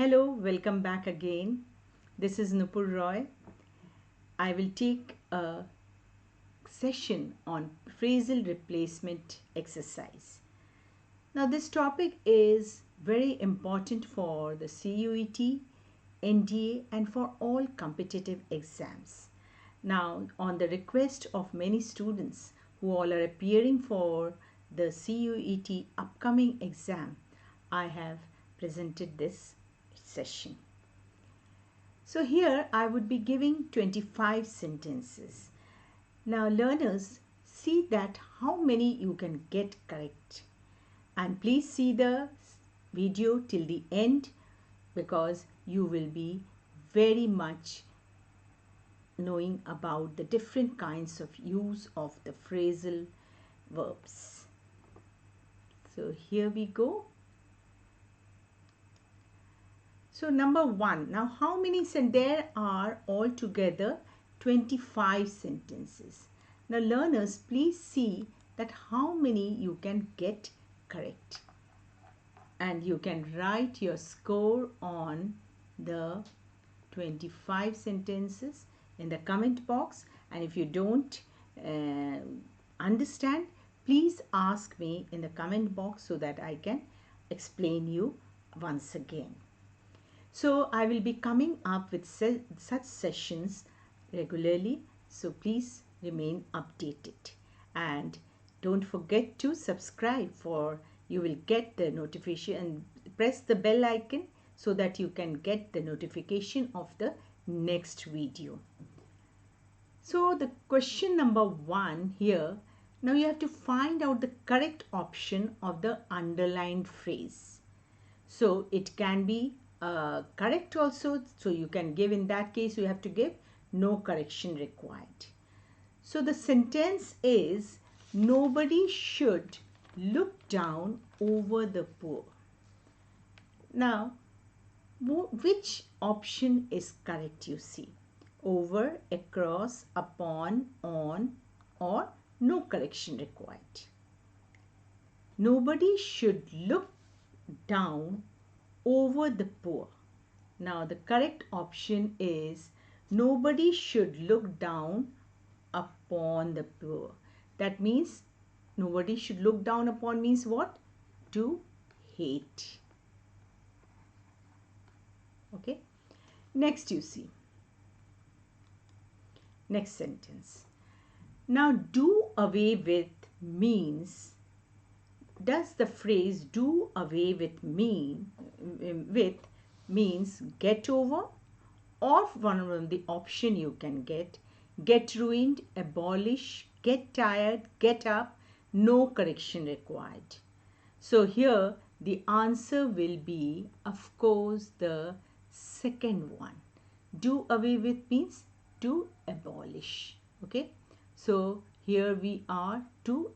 Hello, welcome back again. This is Nupur Roy. I will take a session on phrasal replacement exercise. Now, this topic is very important for the CUET, NDA, and for all competitive exams. Now, on the request of many students who all are appearing for the CUET upcoming exam, I have presented this session. So here I would be giving 25 sentences. Now learners, see that how many you can get correct. And please see the video till the end because you will be very much knowing about the different kinds of use of the phrasal verbs. So here we go. So number 1. Now how many there are altogether 25 sentences. Now learners, please see that how many you can get correct. And you can write your score on the 25 sentences in the comment box. And if you don't understand, please ask me in the comment box so that I can explain you once again. So I will be coming up with such sessions regularly. So please remain updated. And don't forget to subscribe for you will get the notification and press the bell icon so that you can get the notification of the next video. So the question number 1 here. Now you have to find out the correct option of the underlined phrase. So it can be correct also, so you can give, in that case you have to give no correction required. So the sentence is, nobody should look down over the poor. Now which option is correct? You see, over, across, upon, on, or no correction required. Nobody should look down over the poor. Now the correct option is, nobody should look down upon the poor. That means nobody should look down upon means what? To hate. Okay. Next you see. Next sentence. Now do away with means. Does the phrase do away with means get over, or one of the option you can get ruined, abolish, get tired, get up, no correction required. So here the answer will be, of course, the second one. Do away with means to abolish. Okay. So here we are to,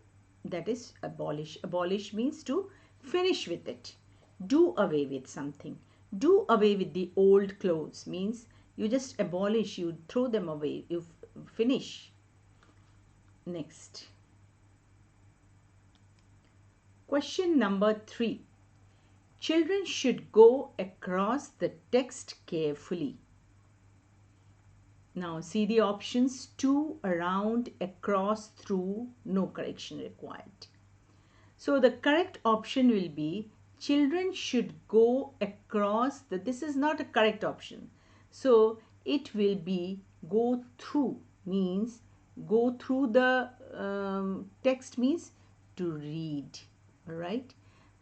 that is abolish. Abolish means to finish with it. Do away with something. Do away with the old clothes means you just abolish, you throw them away, you finish. Next. Question number 3. Children should go across the text carefully. Now see the options: to, around, across, through, no correction required. So the correct option will be, children should go across this is not a correct option. So it will be go through, means go through the text means to read. Alright.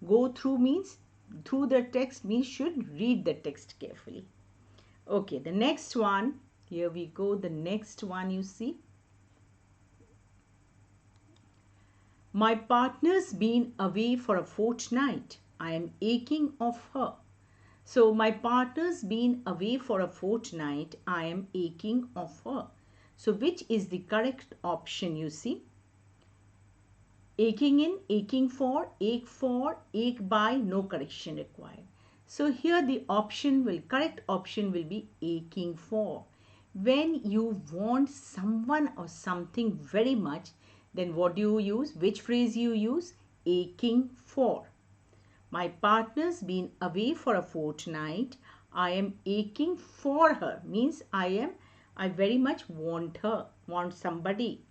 Go through means through the text means should read the text carefully. Okay, the next one. Here we go, the next one you see. My partner's been away for a fortnight. I am aching of her. So my partner's been away for a fortnight. I am aching of her. So which is the correct option you see? Aching in, aching for, ache by, no correction required. So here the correct option will be aching for. When you want someone or something very much, then what do you use? Which phrase you use? Aching for. My partner's been away for a fortnight. I am aching for her. Means I very much want her, want somebody.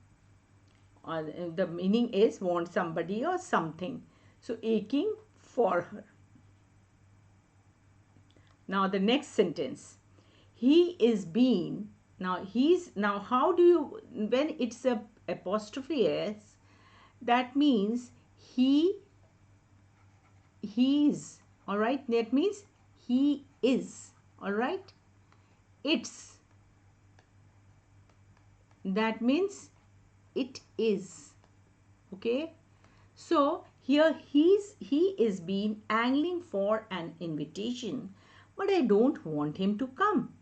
Or the meaning is want somebody or something. So aching for her. Now the next sentence. He is been. Now how do you, when it's a apostrophe s, that means he's, all right, that means he is, all right. It's, that means it is, okay. So here he is been angling for an invitation, but I don't want him to come.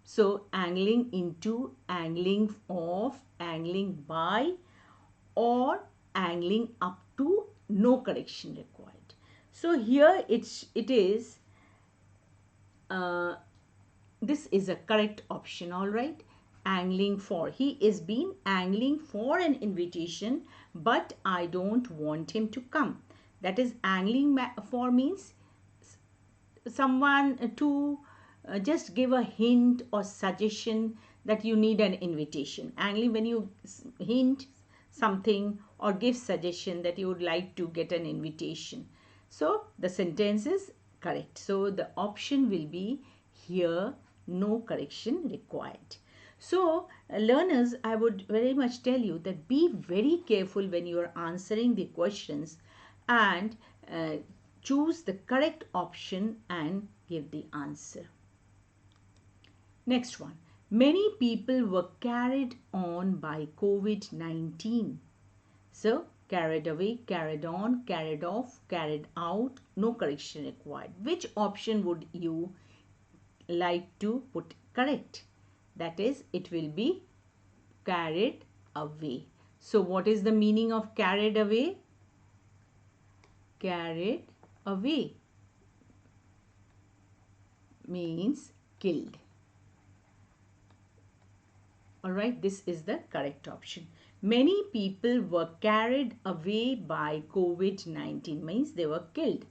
So angling into, angling of, angling by, or angling up to, no correction required. So here it is, this is a correct option, all right. Angling for, he is been angling for an invitation, but I don't want him to come. That is angling for means someone to just give a hint or suggestion that you need an invitation. Angling when you hint something or give suggestion that you would like to get an invitation. So the sentence is correct. So the option will be here, no correction required. So learners, I would very much tell you that be very careful when you are answering the questions, and choose the correct option and give the answer. Next one. Many people were carried on by COVID-19. So carried away, carried on, carried off, carried out, no correction required. Which option would you like to put correct? That is, it will be carried away. So what is the meaning of carried away? Carried away means killed. Alright, this is the correct option. Many people were carried away by COVID-19 means they were killed.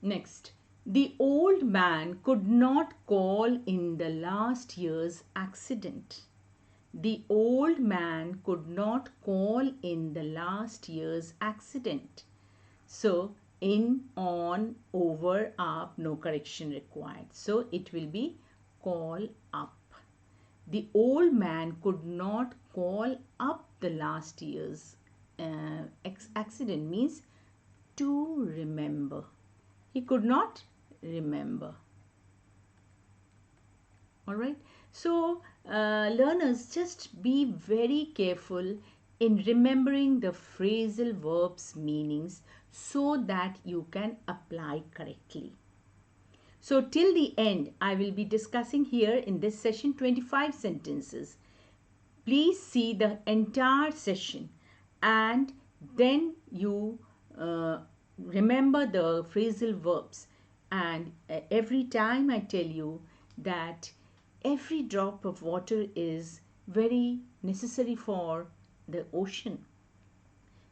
Next, the old man could not call in the last year's accident. The old man could not call in the last year's accident. So, in, on, over, up, no correction required. So, it will be call up. The old man could not call up the last year's accident means to remember. He could not remember. All right. So, learners, just be very careful in remembering the phrasal verbs meanings so that you can apply correctly. So till the end, I will be discussing here in this session 25 sentences. Please see the entire session and then you remember the phrasal verbs. And every time I tell you that every drop of water is very necessary for the ocean.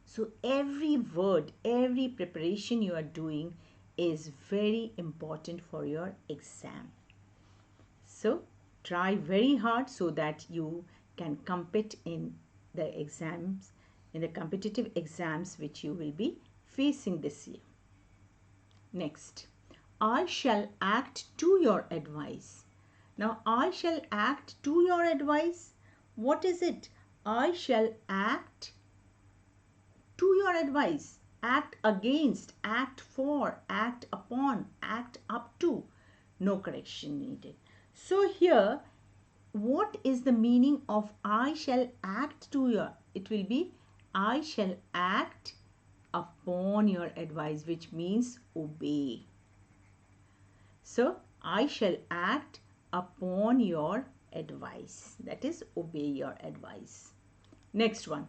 So every word, every preparation you are doing is very important for your exam. So try very hard so that you can compete in the exams, in the competitive exams which you will be facing this year. Next, I shall act to your advice. Now, I shall act to your advice. What is it? I shall act to your advice. Act against, act for, act upon, act up to. No correction needed. So here, what is the meaning of I shall act to your? It will be I shall act upon your advice, which means obey. So, I shall act upon your advice. That is, obey your advice. Next one.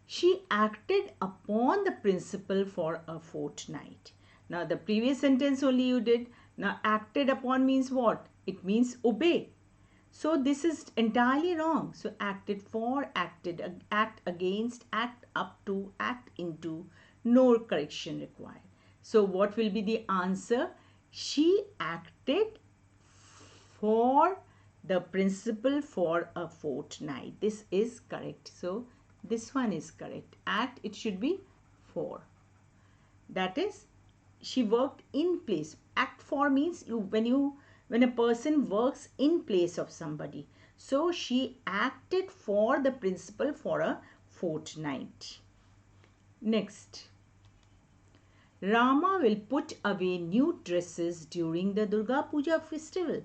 She acted upon the principle for a fortnight. Now, the previous sentence only you did. Now, acted upon means what? It means obey. So, this is entirely wrong. So, acted for, acted, act against, act up to, act into. no correction required. So what will be the answer? She acted for the principal for a fortnight. This is correct. So this one is correct. Act, it should be for. That is, she worked in place. Act for means when a person works in place of somebody. So she acted for the principal for a fortnight. Next, Rama will put away new dresses during the Durga Puja festival.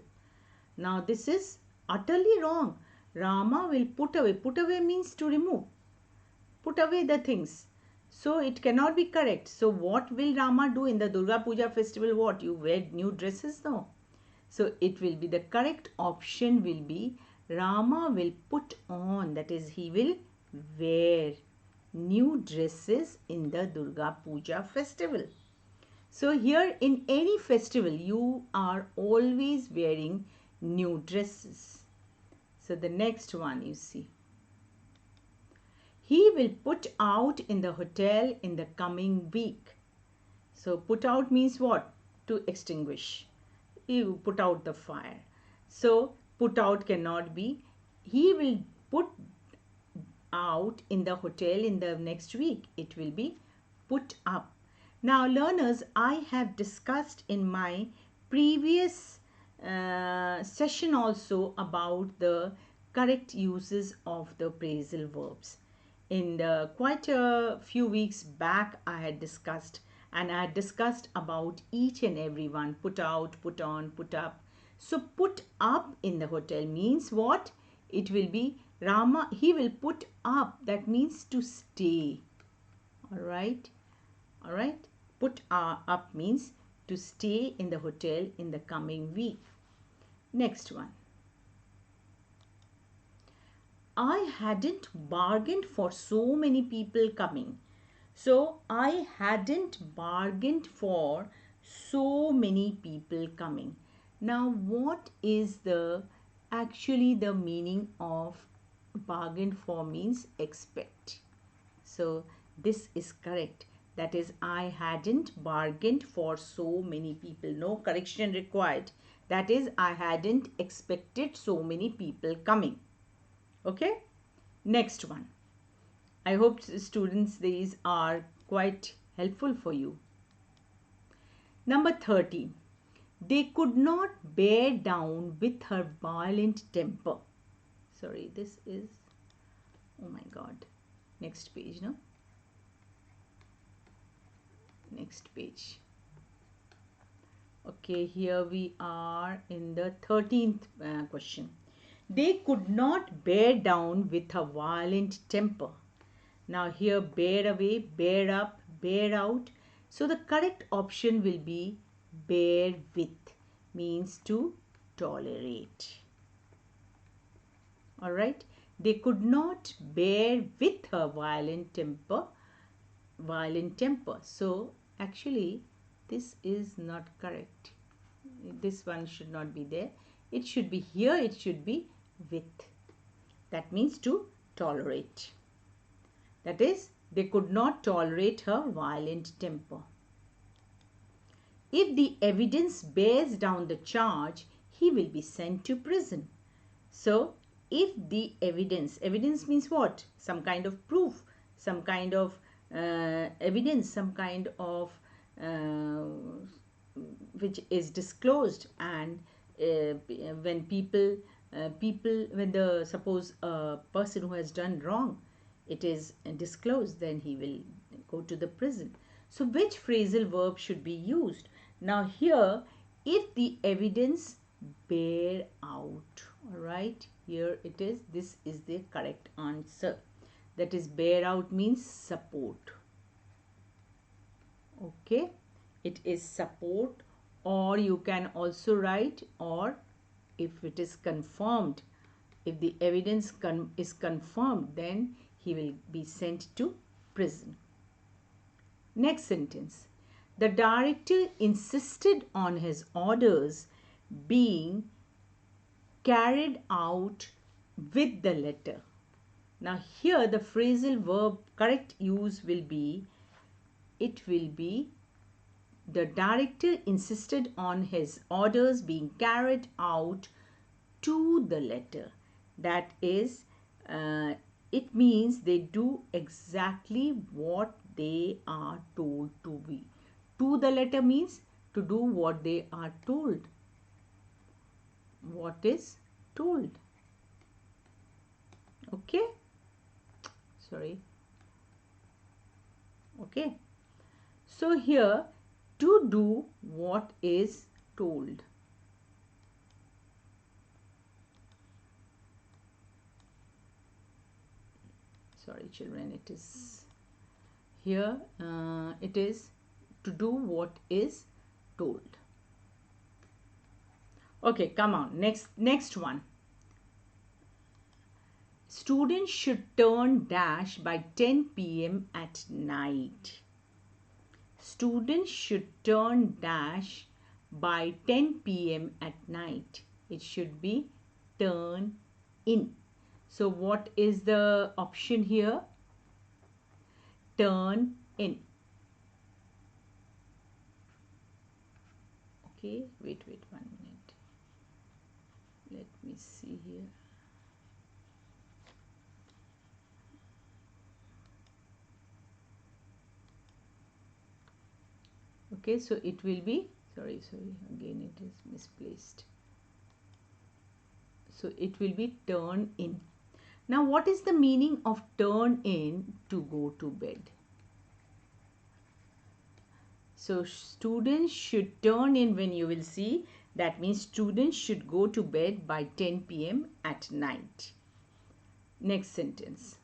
Now this is utterly wrong. Rama will put away. Put away means to remove. Put away the things. So it cannot be correct. So what will Rama do in the Durga Puja festival? What? You wear new dresses? No. So it will be, the correct option will be Rama will put on, that is, he will wear new dresses in the Durga Puja festival. So here, in any festival, you are always wearing new dresses. So the next one you see. He will put out in the hotel in the coming week. So put out means what? To extinguish. You put out the fire. So put out cannot be. He will put out in the hotel in the next week. It will be put up. Now learners, I have discussed in my previous session also about the correct uses of the phrasal verbs. In quite a few weeks back, I had discussed about each and every one. Put out, put on, put up. So put up in the hotel means what? It will be Rama, he will put up. That means to stay. Alright. Alright. Put up means to stay in the hotel in the coming week. Next one. I hadn't bargained for so many people coming. So I hadn't bargained for so many people coming. Now what is actually the meaning of bargained for? Means expect. So this is correct. That is, I hadn't bargained for so many people. No correction required. That is, I hadn't expected so many people coming. Okay. Next one. I hope students these are quite helpful for you. Number 13. They could not bear down with her violent temper. Sorry, this is, oh my God. Next page, no? Next page. Okay, here we are in the 13th question. They could not bear down with her violent temper. Now here, bear away, bear up, bear out. So the correct option will be bear with, means to tolerate. Alright. They could not bear with her violent temper. So actually this is not correct. This one should not be there. It should be here. It should be with. That means to tolerate. That is, they could not tolerate her violent temper. If the evidence bears down the charge, he will be sent to prison. So if the evidence means what? Some kind of proof, some kind of evidence, some kind of which is disclosed, and when suppose a person who has done wrong, it is disclosed, then he will go to the prison. So which phrasal verb should be used? Now here, if the evidence bear out. Alright, here it is. This is the correct answer. That is, bear out means support. Okay, it is support, or you can also write, or if it is confirmed, if the evidence is confirmed, then he will be sent to prison. Next sentence. The director insisted on his orders being carried out with the letter. Now here the phrasal verb correct use will be it will be the director insisted on his orders being carried out to the letter. That is, it means they do exactly what they are told to be. To the letter means to do what they are told. What is told? Okay? Sorry. Okay. So here, to do what is told. Sorry children, it is here, it is to do what is told. Okay, come on, next one. Students should turn dash by 10 p.m. at night. Students should turn dash by 10 p.m. at night. It should be turn in. So what is the option here? Turn in. Okay, wait 1 minute. Let me see here. Okay, so it will be, sorry, again it is misplaced. So it will be turn in. Now what is the meaning of turn in? To go to bed. So students should turn in, when you will see, that means students should go to bed by 10 p.m. at night. Next sentence.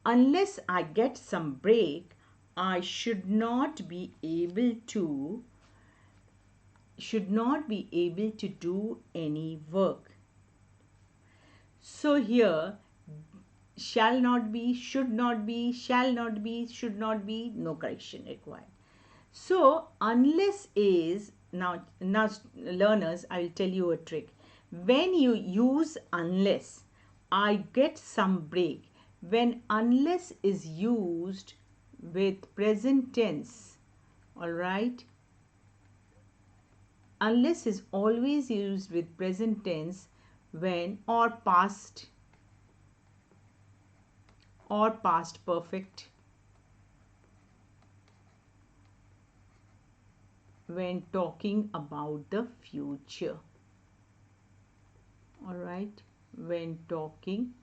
Unless I get some break, I should not be able to do any work. So here, shall not be, should not be, shall not be, should not be, no correction required. So unless is, now learners, I will tell you a trick. When you use unless, I get some break. When unless is used with present tense, all right, unless is always used with present tense when, or past perfect, when talking about the future. All right, when talking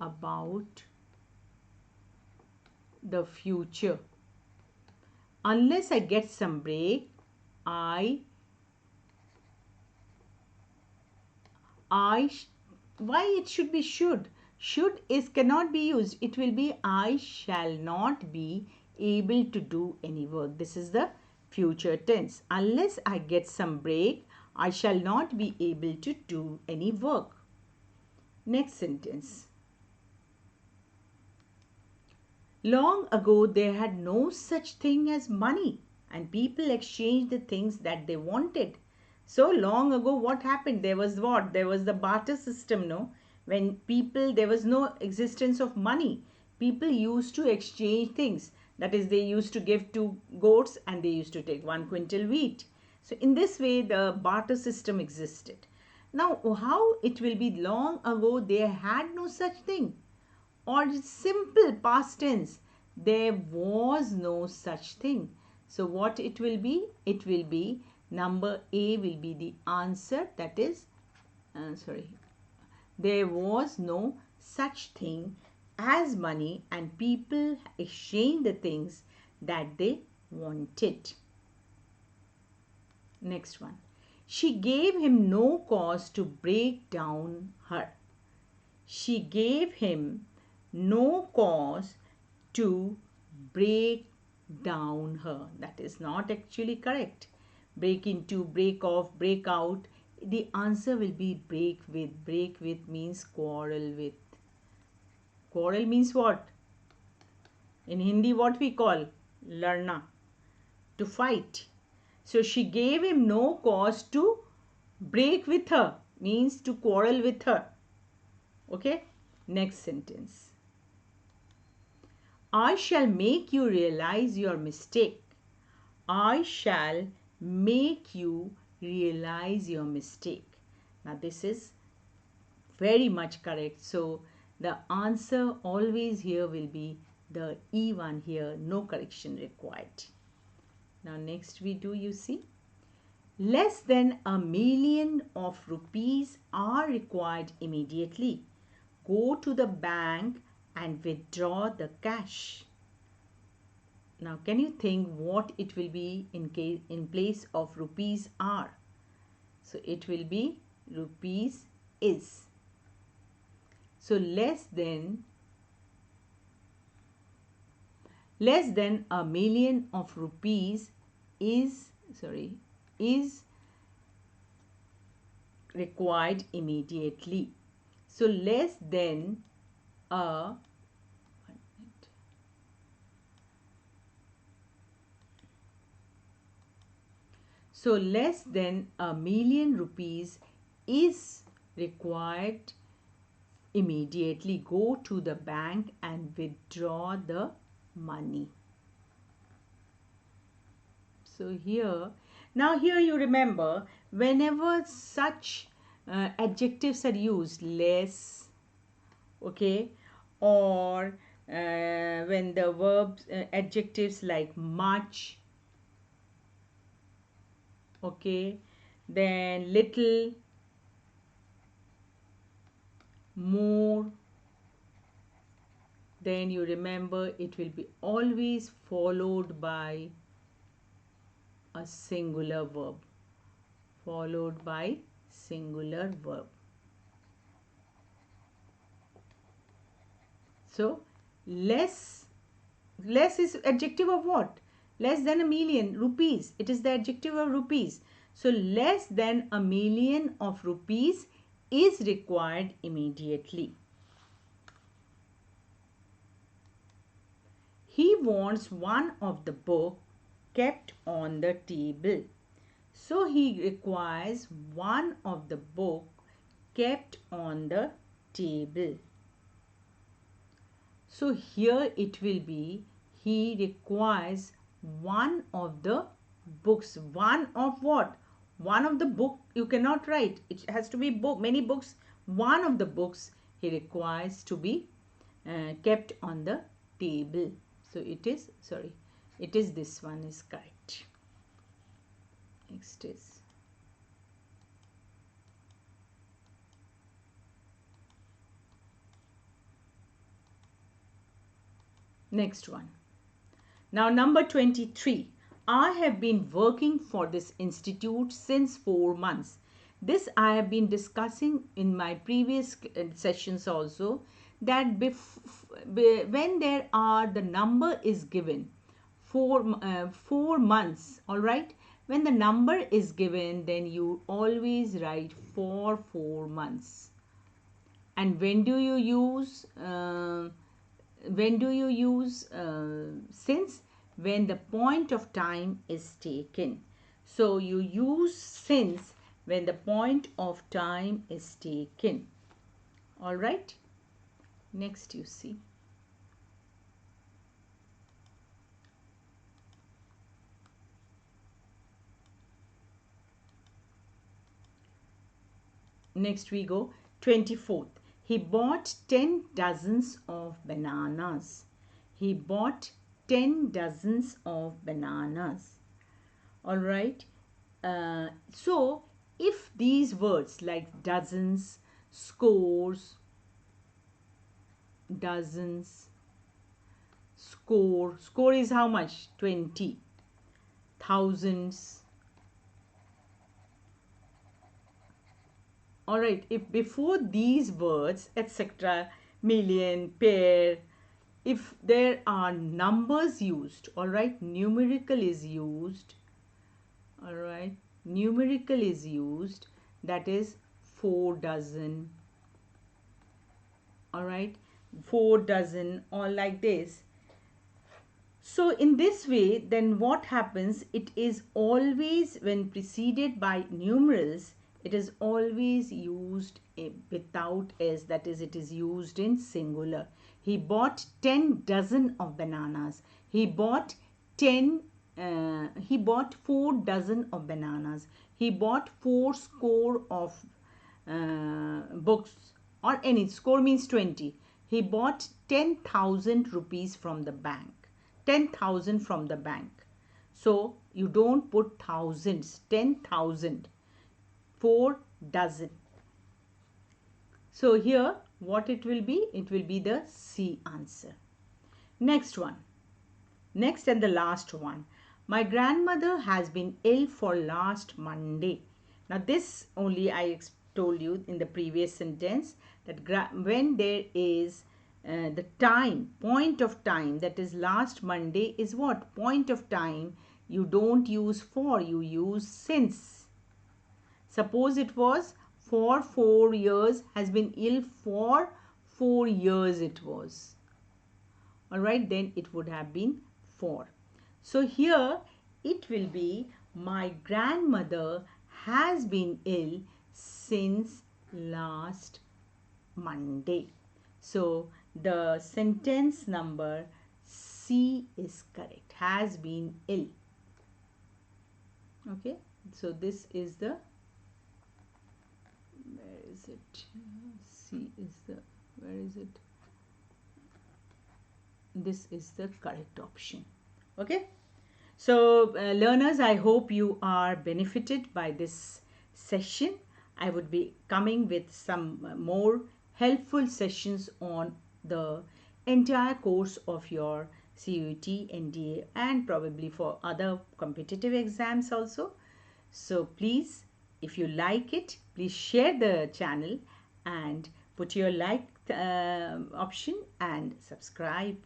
about the future. Unless I get some break, why it should be should. Should is cannot be used. It will be I shall not be able to do any work. This is the future tense. Unless I get some break, I shall not be able to do any work. Next sentence. Long ago, there had no such thing as money, and people exchanged the things that they wanted. So long ago, what happened? There was what? There was the barter system, no? When there was no existence of money. People used to exchange things. That is, they used to give 2 goats and they used to take 1 quintal wheat. So in this way, the barter system existed. Now, how it will be long ago, there had no such thing? Or simple past tense, there was no such thing. So what it will be? It will be number A will be the answer, that is, there was no such thing as money and people exchanged the things that they wanted. Next one. She gave him no cause to break down her. She gave him no cause to break down her. That is not actually correct. Break into, break off, break out. The answer will be break with. Break with means quarrel with. Quarrel means what? In Hindi, what we call? Larna. To fight. So she gave him no cause to break with her. Means to quarrel with her. Okay? Next sentence. I shall make you realize your mistake. I shall make you realize your mistake. Now this is very much correct. So the answer always here will be the E1 here, no correction required. Now next we do, you see, less than ₹1,000,000 of rupees are required immediately. Go to the bank and withdraw the cash. Now can you think what it will be in place of rupees are? So it will be rupees is. So less than ₹1,000,000 of rupees is required immediately. So less than a less than ₹1,000,000 is required immediately. Go to the bank and withdraw the money. So here, now here you remember, whenever such adjectives are used, less, okay, or when the verbs, adjectives like much, okay, then little, more, then you remember it will be always followed by a singular verb. Followed by singular verb. So less is adjective of what? Less than ₹1,000,000, rupees. It is the adjective of rupees. So less than ₹1,000,000 of rupees is required immediately. He wants one of the book kept on the table. So he requires one of the book kept on the table. So here it will be, he requires one of the books. One of what? One of the book you cannot write. It has to be book, many books. One of the books he requires to be kept on the table. So it is, this one is correct. Next is next one. Now number 23. I have been working for this institute since 4 months. This I have been discussing in my previous sessions also, that when there are the number is given 4 months, all right, when the number is given, then you always write for 4 months. And when do you use since? When the point of time is taken. So you use since when the point of time is taken. All right. Next you see. Next we go 24th. He bought 10 dozens of bananas. He bought 10 dozens of bananas. All right. So if these words like dozens, scores, dozens, score is how much? 20. Thousands. All right, if before these words, etc., million, pair, if there are numbers used, all right, numerical is used, all right, numerical is used, that is 4 dozen, all right, 4 dozen, or like this. So in this way, then what happens, it is always, when preceded by numerals, it is always used without s, that is, it is used in singular. He bought 10 dozen of bananas. He bought 4 dozen of bananas. He bought 4 score of books, or any score means 20. He bought 10,000 rupees from the bank. 10,000 from the bank. So you don't put thousands. 10,000. 4 dozen. So here what it will be? It will be the C answer. Next one. Next and the last one. My grandmother has been ill for last Monday. Now this only I told you in the previous sentence, that when there is the time, point of time, that is last Monday, is what? Point of time. You don't use for, you use since. Suppose it was for 4 years, has been ill for 4 years it was. Alright, then it would have been for. So here it will be, my grandmother has been ill since last Monday. So the sentence number C is correct. Has been ill. Okay, so this is the, where is it? C is the, where is it? This is the correct option. Okay, so learners, I hope you are benefited by this session. I would be coming with some more helpful sessions on the entire course of your CUET, NDA, and probably for other competitive exams also. So please, if you like it, please share the channel and put your like option and subscribe.